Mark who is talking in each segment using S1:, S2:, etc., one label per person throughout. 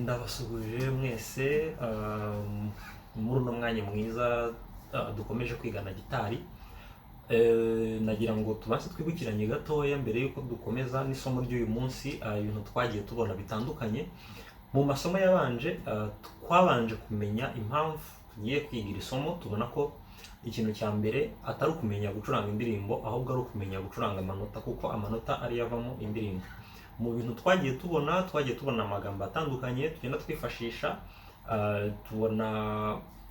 S1: Ndabasuhuje mwese muri uno mwanya mwiza dukomeje kwigana gitari. Nagira ngo tubanze twibukiranye gatoya mbere yuko dukomeza n'isomo ry'uyu munsi, ibintu twagiye tubona bitandukanye mu masomo yabanje. Twabanje kumenya impamvu tugiye kwiga iri somo. Tubona ko ikintu cya mbere atari ukumenya gucuranga indirimbo, ahubwo ari ukumenya gucuranga amanota, kuko amanota ariyo avamo indirimbo. Mu bintu twagiye tubona amagambo atandukanye tugenda twifashisha. Tubona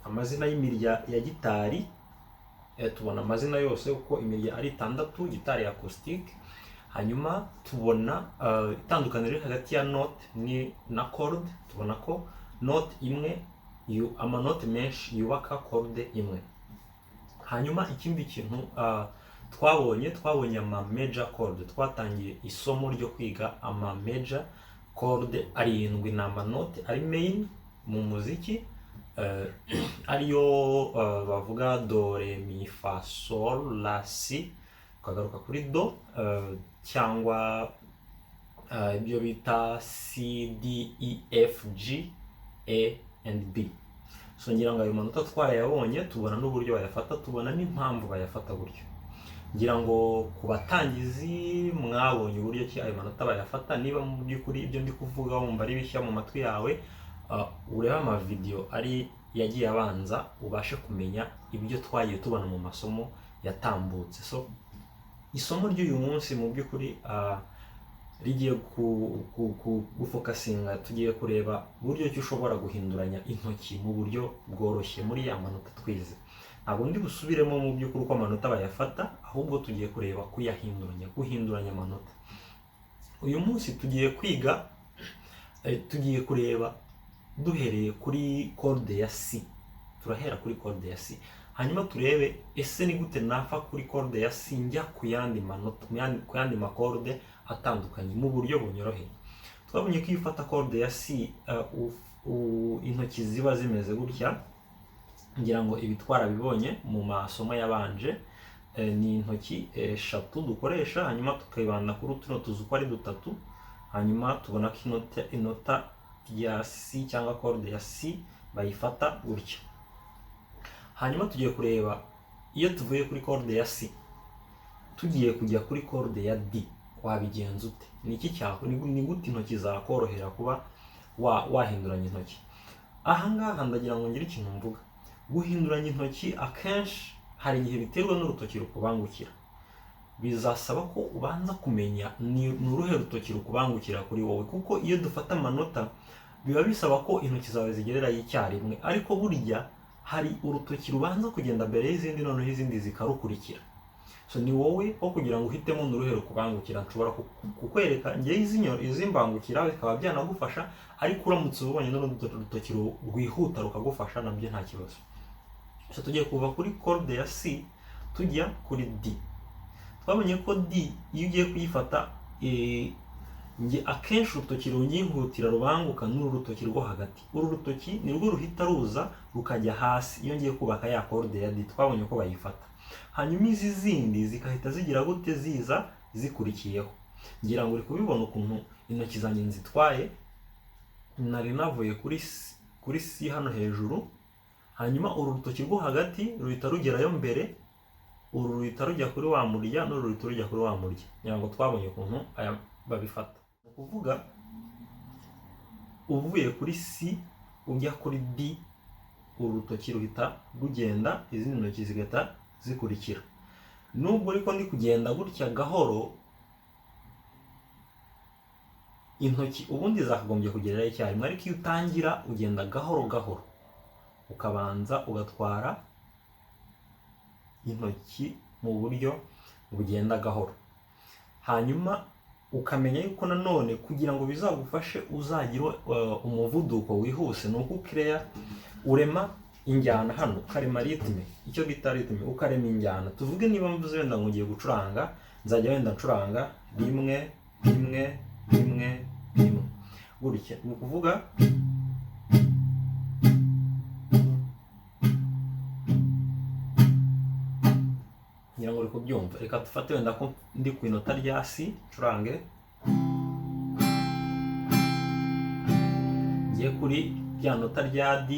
S1: amazina y'imirya ya gitari, tubona amazina yose uko imirya ari 6, gitari acoustic. Hanyuma tubona itandukaniro hagati ya note na chord. Tubona ko note imwe amanote menshi yubaka chord imwe. Hanyuma ikindi kintu twabonye ama major chord. Twatangiye isomo ryo kwiga ama major chord 7 na amanote ari main mu muziki, ariyo bavuga do, re, mi, fa, sol, la, si, ukagaruka kuri do, cyangwa ibyo bita C, D, E, F, G, A and B. So ngira ngo ayo manota twarayabonye, tubona n'uburyo bayafata, tubona n'impamvu bayafata gutyo. Ngira ngo ku batangizi mwabonye uburyo ki ayo manota bayafata. Niba mu by'ukuri ibyo ndi kuvuga wumva ari bishya mu matwi yawe, ureba ama video ari yagiye abanza ubashe kumenya ibyo twagiye tubona mu masomo yatambutse. So isomo ry'uyu munsi mu by'ukuri rigiye gufokasinga, tugiye kureba uburyo ki ushobora guhinduranya intoki mu buryo bworoshye muri ya manota twize. Ntabwo ndi busubiremo mu by'ukuri uko amanota bayafata, ahubwo tugiye kureba guhinduranya amanota. Uyu munsi tugiye kwiga, tugiye kureba duhereye kuri chord ya C. Turahera kuri chord ya C, hanyuma turebe ese ni gute nafa kuri chord ya C njya ku yandi manota, ku yandi makorde atandukanye mu buryo bunyoroheye. Twabonye ko iyo ufata chord ya C, intoki ziba zimeze gutya. Ngira ngo ibi twarabibonye mu masomo yabanje. Ni intoki 3 dukoresha, hanyuma tukibanda kuri tuno tuzu uko ari 3. Hanyuma tubona ko inota ya C cyangwa chord ya C bayifata gutya. Hanyuma tugiye kureba iyo tuvuye kuri chord ya C tugiye kujya kuri chord ya D, wabigenza ute? Ni gute intoki zakorohera kuba wahinduranya intoki? Aha ngaha ndagira ngo ngire ikintu mvuga. Guhinduranya intoki akenshi hari igihe biterwa n'urutoki rukubangukira. Bizasaba ko ubanza kumenya ni uruhe rutoki rukubangukira kuri wowe, kuko iyo dufata amanota biba bisaba ko intoki zawe zigerera icyarimwe, ariko burya hari urutoki rubanza kugenda mbere y'izindi, noneho izindi zikarukurikira. So ni wowe wo kugira ngo uhitemo n'uruhe rukubangukira. Nshobora kukwereka ngiye izimbangukira bikaba byanagufasha, ariko uramutse ubonye n'urundi rutoki rwihuta rukagufasha nabyo nta kibazo. So tugiye kuva kuri chord ya C tujya kuri D. Twabonye ko D iyo ugiye kuyifata, akenshi urutoki runyihutira rubanguka n'uru rutoki rwo hagati. Uru rutoki ni rwo ruhita ruza rukajya hasi iyo ngiye kubaka ya chord ya D. Twabonye ko bayifata, hanyuma izi zindi zikahita zigira gute, ziza zikurikiyeho. Ngira ngo uri kubibona ukuntu intoki zanjye nzitwaye. Nari navuye kuri C hano hejuru, hanyuma uru rutoki rwo hagati ruhita rugerayo mbere, uru ruhita rujya kuri wa murya, n'uru ruhita rujya kuri wa murya. Ngira ngo twabonye ukuntu aya babifata. Ni ukuvuga uvuye kuri C ujya kuri D, uru rutoki ruhita rugenda, izindi ntoki zigahita zikurikira. Nubwo ariko ndi kugenda gutya gahoro, intoki ubundi zakagombye kugerera icyarimwe, ariko iyo utangira ugenda gahoro gahoro, ukabanza ugatwara intoki mu buryo bugenda gahoro. Hanyuma ukamenya yuko nanone kugira ngo bizagufashe uzagire umuvuduko wihuse, ni uko urema injyana hano, ukarema ritme, icyo bita ritme, ukarema injyana. Tuvuge niba mvuze wenda ngo ngiye gucuranga, nzajya wenda ncuranga rimwe rimwe rimwe rimwe gutya. Ni ukuvuga ngira ngo uri kubyumva. Reka dufate wenda ko ndi ku inota rya C, curange tugiye kuri rya nota rya D,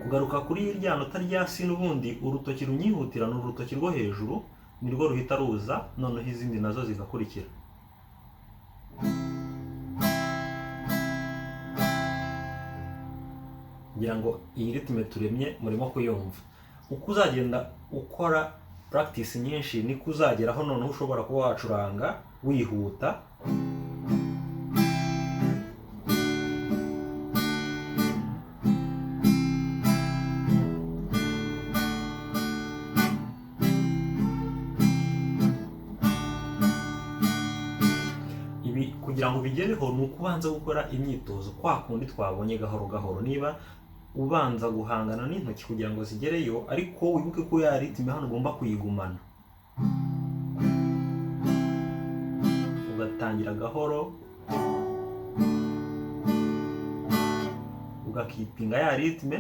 S1: kugaruka kuri rya nota rya C n'ubundi urutoki runyihutira ni urutoki rwo hejuru, nirwo ruhita ruza, noneho izindi nazo zigakurikira. ngira ngo iyi ritme turemye murimo kuyumva. Uko uzagenda ukora practice nyinshi niko uzageraho noneho ushobora kuba wacuranga wihuta, kugira ngo ubigereho ni uko ubanza gukora imyitozo kwa kundi twabonye gahoro gahoro. Niba ubanza guhangana n'intoki kugira ngo zigereyo, ariko wibuke ko ya ritme hano ugomba kuyigumana, ugatangira gahoro ugakipinga ya ritme,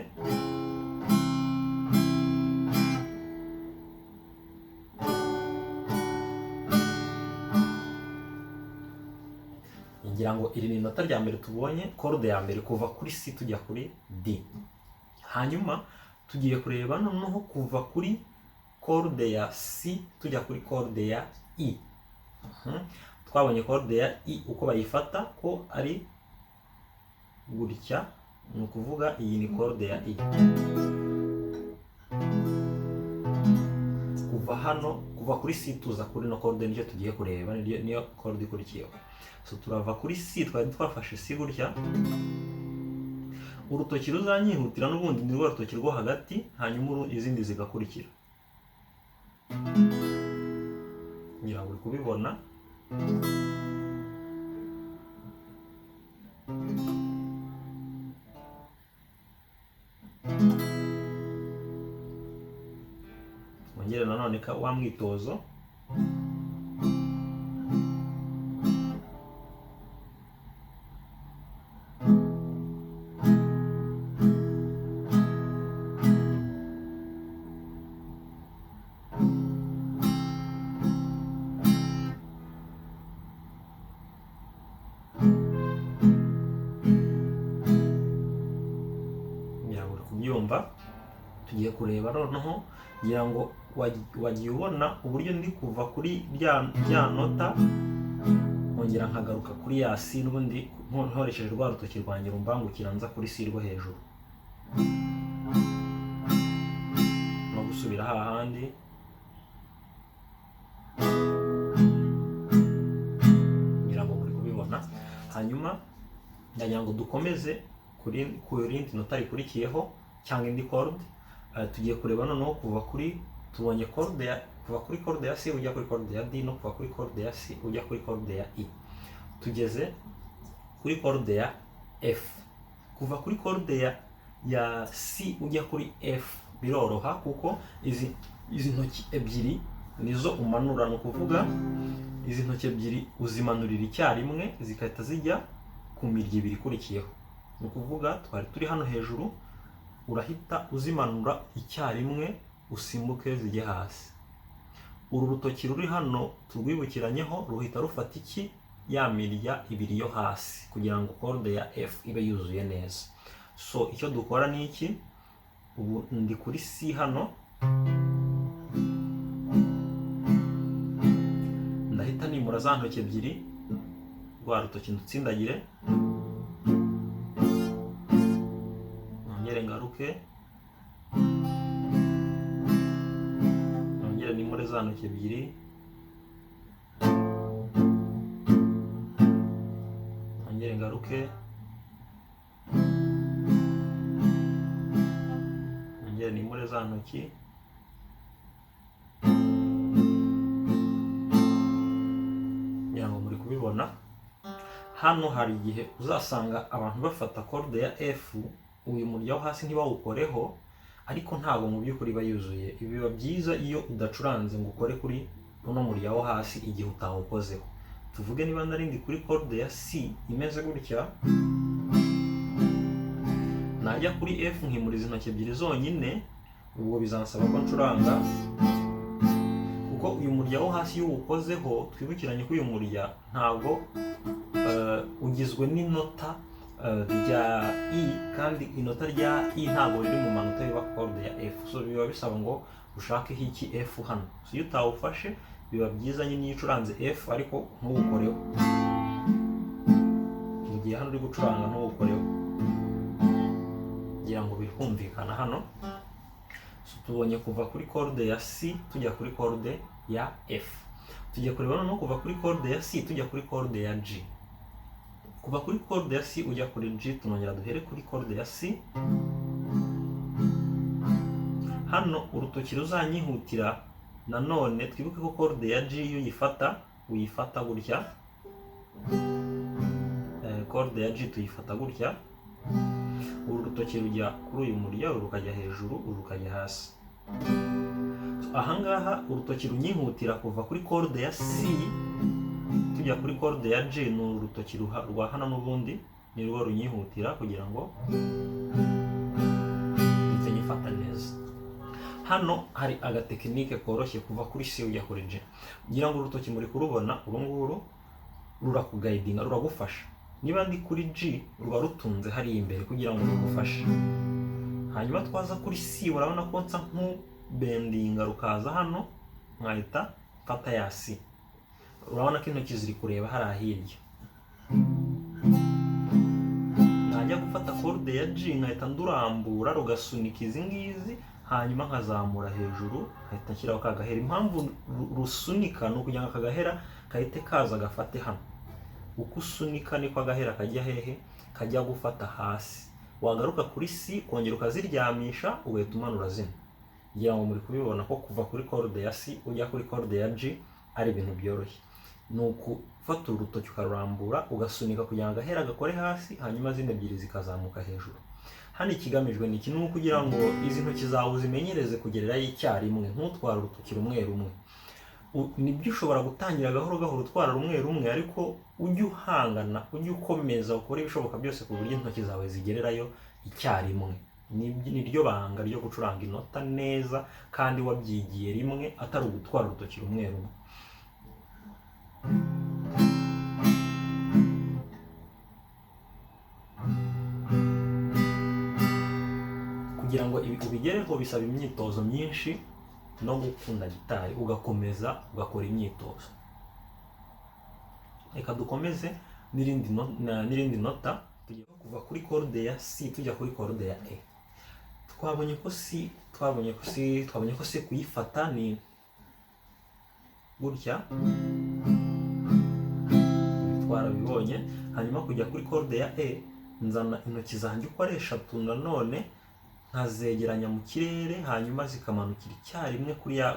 S1: ngira ngo iri ni inota rya mbere tubonye, corde ya mbere kuva kuri C tujya kuri D. Hanyuma tugiye kureba noneho kuva kuri corde ya C tujya kuri corde ya I. Twabonye corde ya I uko bayifata ko ari gutya, ni ukuvuga iyi ni corde ya I. Kuva hano, kuva kuri C tuza kuri no corde nicyo tugiye kureba, niyo corde ikurikiyeho. So turava kuri C, twari twafashe C gutya, urutoki ruzanyihutira n'ubundi ni rwo rutoki rwo hagati, hanyuma izindi zigakurikira. ngira ngo uri kubibona. Twongere nanone wa mwitozo. Tugiye kureba noneho, ngira ngo wagiye ubona uburyo ndi kuva kuri rya nota nkongera nkagaruka kuri ya C, n'ubundi nkoresheje rwa rutoki rwanjye rumbangukira nza kuri C rwo hejuru, no gusubira hahandi. ngira ngo muri kubibona. Hanyuma ndagira ngo dukomeze kuri rindi nota rikurikiyeho cyangwa indi corde. Tugiye kureba noneho kuva kuri, tubonye corde ya, kuva kuri corde ya C ujya kuri corde ya D, no kuva kuri corde ya C ujya kuri corde ya I. Tugeze kuri corde ya F. Kuva kuri corde ya C ujya kuri F biroroha, kuko izi ntoki ebyiri nizo umanura, ni ukuvuga izi ntoki ebyiri uzimanurira icyarimwe zigahita zijya ku mirya ibiri ikurikiyeho. Ni ukuvuga twari turi hano hejuru, urahita uzimanura icyarimwe usimbuke zijye hasi. Uru rutoki ruri hano turwibukiranyeho ruhita rufata iki, ya mirya ibiri yo hasi, kugira ngo corde ya F ibe yuzuye neza. So icyo dukora ni iki, ubu ndi kuri C hano, ndahita nimura za ntoki ebyiri, rwa rutoki ndutsindagire, ngaruke, nongere nimure za ntoki ebyiri, nongere ngaruke, nongere nimure za ntoki, ngira ngo muri kubibona. Hano hari igihe uzasanga abantu bafata corde ya F, uyu murya wo hasi ntibawukoreho, ariko ntabwo mu by'ukuri iba yuzuye. Ibi biba byiza iyo udacuranze ngo ukore kuri uno murya wo hasi igihe utawukozeho. Tuvuge niba narindi kuri corde ya C imeze gutya, najya kuri F nkimura izi ntoki ebyiri zonyine, ubwo bizansaba ko ncuranga, kuko kuko uyu murya wo hasi iyo uwukozeho twibukiranye ko uyu murya ntabwo ugizwe n'inota rya I, kandi inota rya I ntabwo riri mu manota y'uba chord ya F, so biba bisaba ngo ushakeho iki F hano. So iyo utawufashe biba byiza nyine iyo ucuranze F ariko ntuwukoreho, mu gihe hano uri gucuranga ntuwukoreho, kugira ngo birumvikana hano. So tubonye kuva kuri chord ya C tujya kuri chord ya F. Tujya kureba noneho kuva kuri chord ya C tujya kuri chord ya G. Kuva kuri chord ya C ujya kuri G, tunongera duhere kuri chord ya C. Hano urutoki ruzanyihutira nanone, twibuke ko chord ya G iyo uyifata gutya, chord ya G tuyifata gutya, uru rutoki rujya kuri uyu murya, uru rukajya hejuru, uru rukajya hasi. Ahangaha urutoki runyihutira kuva kuri chord ya C tujya kuri chord ya G, ni urutoki rwa hano n'ubundi ni rwo runyihutira kugira ngo ndetse nyifata neza. Hano hari agatekinike koroshye kuva kuri C ujya kuri G, kugira ngo urutoki muri kurubona uru nguru rurakugayidinga, ruragufasha. Niba ndi kuri G ruba rutunze hariya imbere kugira ngo rugufashe. Hanyuma twaza kuri C, urabona ko nsa nk'ubendinga rukaza hano, nkahita mfata ya C. Urabona ko intoki ziri kureba hariya hirya. Najya gufata chord ya G nkahita ndurambura rugasunika izi ngizi, hanyuma nkazamura hejuru nkahita nshyiraho ka gahera. Impamvu rusunika ni ukugira ngo aka gahera kahite kaza gafate hano. Uko usunika niko agahera kajya hehe, kajya gufata hasi. Wagaruka kuri C kongera ukaziryamisha ugahita umanura zino. Ngira ngo muri kubibona ko kuva kuri chord ya C ujya kuri chord ya G ari ibintu byoroshye. Ni ukufata urutoki ukarurambura ugasunika kugira ngo agahera gakore hasi, hanyuma zindi ebyiri zikazamuka hejuru. Hano ikigamijwe ni iki, ni ukugira ngo izi ntoki zawe uzimenyereze kugererayo icyarimwe, ntutware urutoki rumwe rumwe. Nibyo ushobora gutangira gahoro gahoro utwara rumwe rumwe, ariko ujye uhangana, ujye ukomeza ukore ibishoboka byose ku buryo intoki zawe zigererayo icyarimwe. Ni ryo banga ryo gucuranga inota neza kandi wabyigiye rimwe, atari ugutwara urutoki rumwe rumwe. Kugira ngo ubigereho bisaba imyitozo myinshi no gukunda gitari, ugakomeza ugakora imyitozo. Reka dukomeze n'irindi nota. Tugiye kuva kuri chord ya C tujya kuri chord ya E. Twabonye ko C kuyifata ni gutya, twarabibonye. Hanyuma kujya kuri chord ya E, nzana intoki zanjye uko ari eshatu nanone, nkazegeranya mu kirere, hanyuma zikamanukira icyarimwe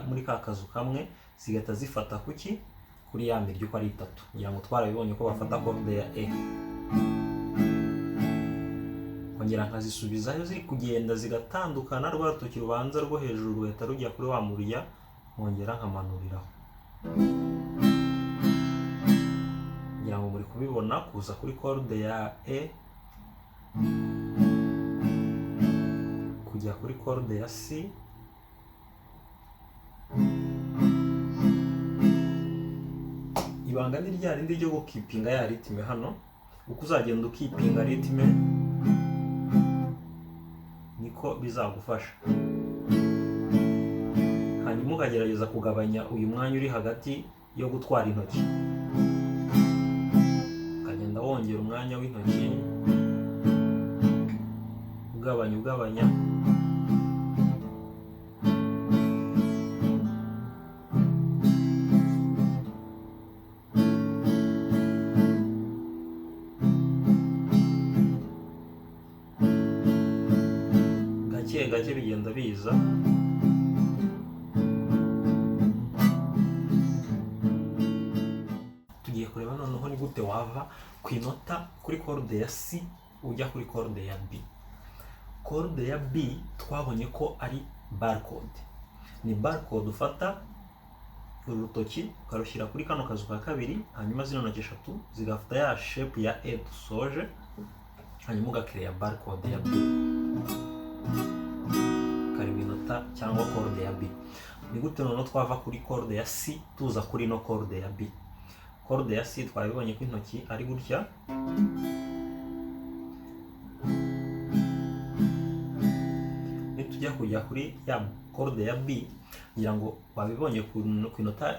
S1: muri ka kazu kamwe, zigahita zifata kuki kuri ya mirya uko ari itatu. Ngira ngo twarabibonye ko bafata chord ya E, kongera nkazisubizayo ziri kugenda zigatandukana, rwa rutoki rubanza rwo hejuru rugahita rujya kuri wa murya, nkongera nkamanuriraho. Ngira ngo muri kubibona kuza kuri chord ya E kujya kuri chord ya C, ibanga ni rya rindi ryo gukipinga ya ritme. Hano uko uzagenda ukipinga ritme niko bizagufasha. Hanyuma ukagerageza kugabanya uyu mwanya uri hagati yo gutwara intoki, ukagenda wongera umwanya w'intoki, ugabanya. Gake bigenda biza. Tugiye kureba noneho ni gute wava ku inota kuri chord ya C ujya kuri chord ya B. Chord ya B twabonye ko ari bar chord. Ni bar chord ufata urutoki ukarushyira kuri kano kazu ka kabiri, hanyuma zino ntoki eshatu zigafata ya shape ya E dusoje, hanyuma ugakreya bar chord ya B, kareba inota cyangwa chord ya B. ni gute noneho twava kuri corde ya C tuza kuri ino corde ya B. Corde ya C twabibonye ko intoki ari gutya, nitujya kujya kuri ya corde ya B ngira ngo wabibonye ku inota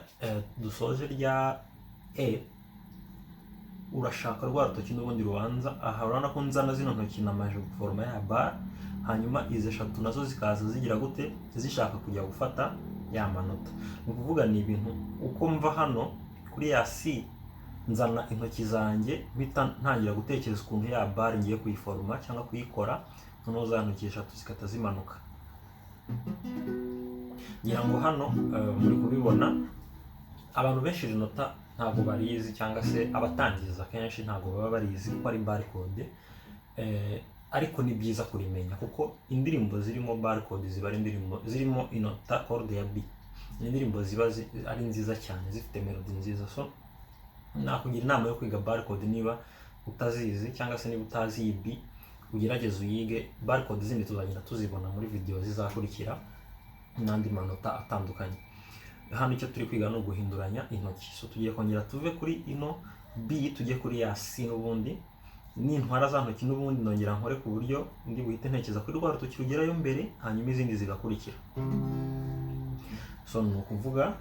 S1: dusoje rya E, urashaka rwa rutoki n'ubundi rubanza aha, urabona ko nzana zino ntoki namaje forma ya bar, hanyuma izi eshatu nazo zikaza zigira gute, zishaka kujya gufata ya manota. Ni ukuvuga ni ibintu uko mva hano kuri ya C nzana intoki zanjye mpita ntangira gutekereza ukuntu ya bar ngiye kuyiforma cyangwa kuyikora, noneho za ntoki eshatu zikata zimanuka. ngira ngo hano muri kubibona abantu benshi iri nota ntabwo barizi, cyangwa se abatangiza kenshi ntabwo baba barizi ko ari barcode, ariko ni byiza kurimenya kuko indirimbo zirimo barcode ziba ari indirimbo zirimo inota corde ya B, ni indirimbo ziba ari nziza cyane zifite melody nziza. So nakugira inama yo kwiga barcode niba utazizi, cyangwa se niba utazi iyi B ugerageze uyige. Barcode zindi tuzagenda tuzibona muri video zizakurikira n'andi manota atandukanye. Hano icyo turi kwiga no guhinduranya intoki. So tugiye kongera tuve kuri ino B tujye kuri ya C, n'ubundi nintwara za ntoki n'ubundi nongera nkore ku buryo ndi buhite ntekereza kuri rwa rutoki rugerayo mbere, hanyuma izindi zigakurikira. So ni ukuvuga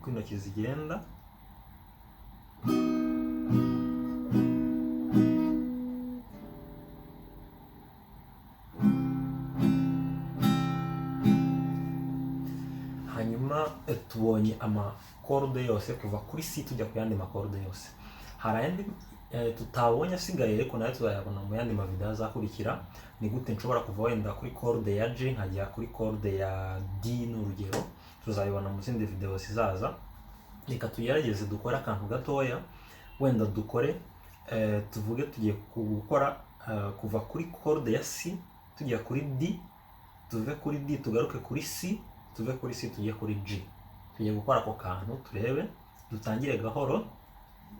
S1: ko intoki zigenda, hanyuma tubonye amakorde yose kuva kuri C tujya ku yandi makorde yose. Hari ayandi tutabonye asigaye ariko nayo tuzayabona mu yandi mavideo azakurikira. Ni gute nshobora kuva wenda kuri corde ya G nkajya kuri corde ya D n'urugero, tuzayibona mu zindi video zizaza. Reka tugerageze dukore akantu gatoya, wenda dukore tuvuge tugiye gukora kuva kuri corde ya C tujya kuri D, tuve kuri D tugaruke kuri C, tuve kuri C tujye kuri G. Tugiye gukora ako kantu turebe, dutangire gahoro.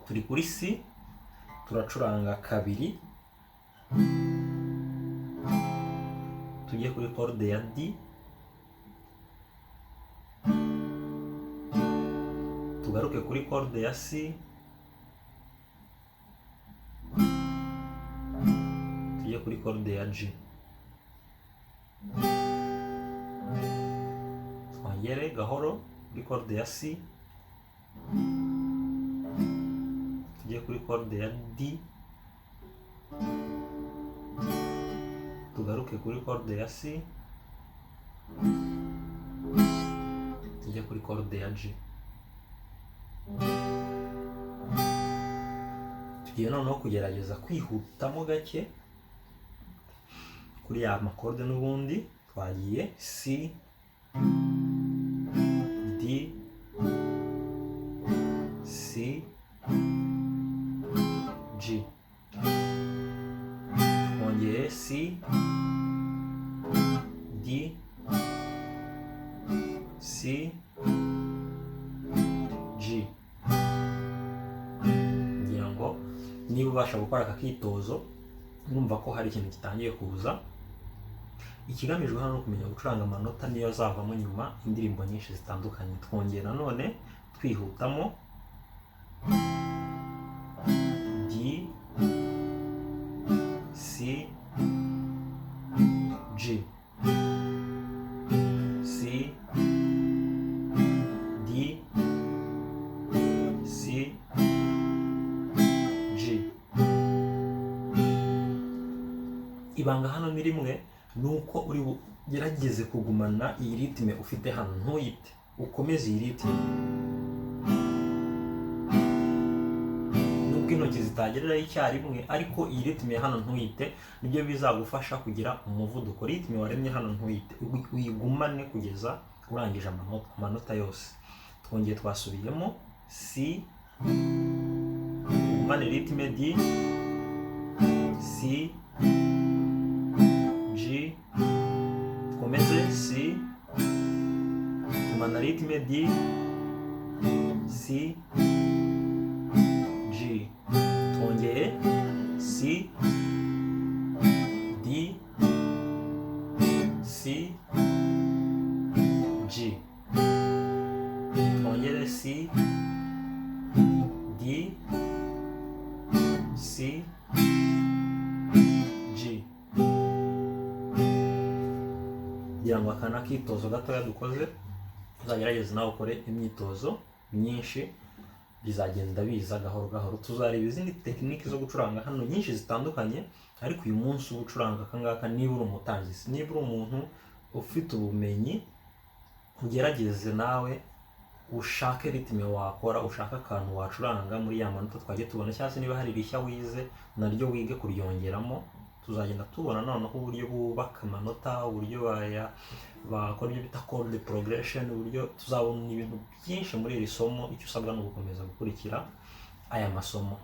S1: Turi kuri C turacuranga kabiri, tujye kuri corde ya D, tugaruke kuri corde ya C, tujye kuri corde ya G, twongere gahoro kuri corde ya C, tujye kuri corde ya D, tugaruke kuri corde ya C, tujye kuri corde ya G. Tugiye noneho kugerageza kwihutamo gake kuri ya makorde n'ubundi twagiye C, D, C, G, twongeye C, D, C, G. Ngira ngo niba ubasha gukora aka kitozo numva ko hari ikintu gitangiye kuza. Ikigamijwe hano no kumenya gucuranga amanota niyo azavamo nyuma indirimbo nyinshi zitandukanye. Twongera nanone twihutamo D, C, G, C, D, C, G. Ibanga hano ni rimwe, nuko uri bugerageze kugumana iyi ritme ufite hano, ntuyite, ukomeze iyi ritme. Nubwo intoki zitagerera icyarimwe, ariko iyi ritme hano ntuyite, nibyo bizagufasha kugira umuvuduko. Ritme waremye hano ntuyite, uyigumane kugeza urangije amanota yose. Twongeye twasubiyemo C, ugumane ritme D, C, G, twomeze C, gumana ritme D, C, G. Twongeye C, D, C, G. Twongere C, D, C, G. kugira ngo aka n'akitozo gatoya dukoze uzagerageze nawe ukore imyitozo myinshi, bizagenda biza gahoro gahoro. Tuzareba izindi tekiniki zo gucuranga hano nyinshi zitandukanye, ariko uyu munsi uba ucuranga aka ngaka niba uri umutangizi, niba uri umuntu ufite ubumenyi, ugerageze nawe ushake ritme wakora, ushaka akantu wacuranga muri ya manota twagiye tubona, cyangwa se niba hari rishya wize naryo wige kuryongeramo. Tuzagenda tubona noneho uburyo bubaka amanota, uburyo bakora ibyo bita chord progression, uburyo tuzabona ibintu byinshi muri iri somo. Icyo usabwa ni ugukomeza gukurikira aya masomo.